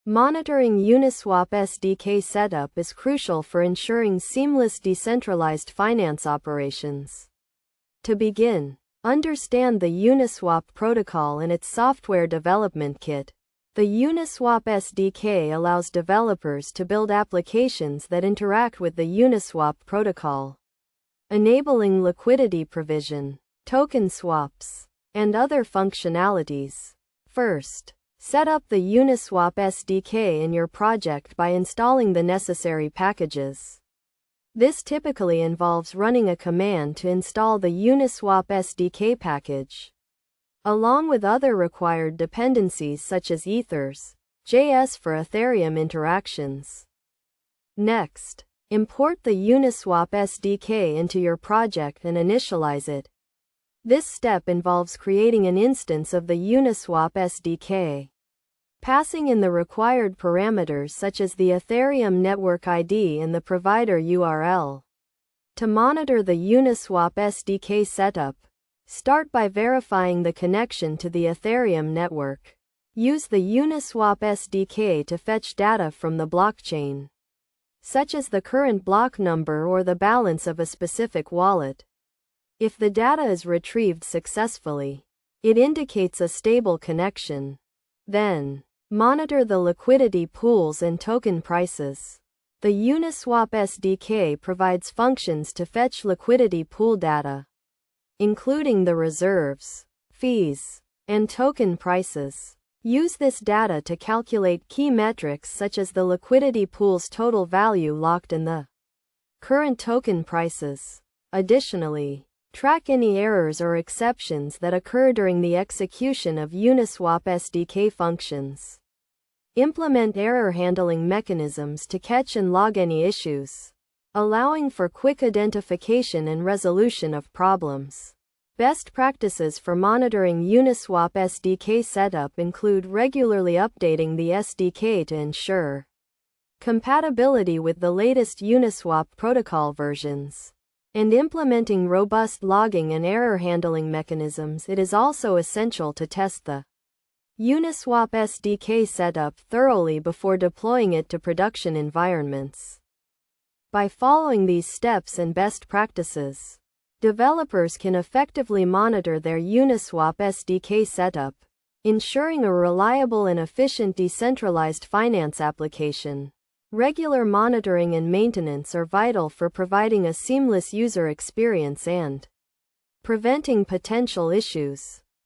Monitoring Uniswap SDK setup is crucial for ensuring seamless decentralized finance operations. To begin, understand the Uniswap protocol and its software development kit. The Uniswap SDK allows developers to build applications that interact with the Uniswap protocol, enabling liquidity provision, token swaps, and other functionalities. First, set up the Uniswap SDK in your project by installing the necessary packages. This typically involves running a command to install the Uniswap SDK package, along with other required dependencies such as Ethers.js for Ethereum interactions. Next, import the Uniswap SDK into your project and initialize it. This step involves creating an instance of the Uniswap SDK, passing in the required parameters such as the Ethereum network ID and the provider URL. To monitor the Uniswap SDK setup, start by verifying the connection to the Ethereum network. Use the Uniswap SDK to fetch data from the blockchain, such as the current block number or the balance of a specific wallet. If the data is retrieved successfully, it indicates a stable connection. Then, monitor the liquidity pools and token prices. The Uniswap SDK provides functions to fetch liquidity pool data, including the reserves, fees, and token prices. Use this data to calculate key metrics such as the liquidity pool's total value locked in the current token prices. Additionally, track any errors or exceptions that occur during the execution of Uniswap SDK functions. Implement error handling mechanisms to catch and log any issues, allowing for quick identification and resolution of problems. Best practices for monitoring Uniswap SDK setup include regularly updating the SDK to ensure compatibility with the latest Uniswap protocol versions, and implementing robust logging and error handling mechanisms. It is also essential to test the Uniswap SDK setup thoroughly before deploying it to production environments. By following these steps and best practices, developers can effectively monitor their Uniswap SDK setup, ensuring a reliable and efficient decentralized finance application. Regular monitoring and maintenance are vital for providing a seamless user experience and preventing potential issues.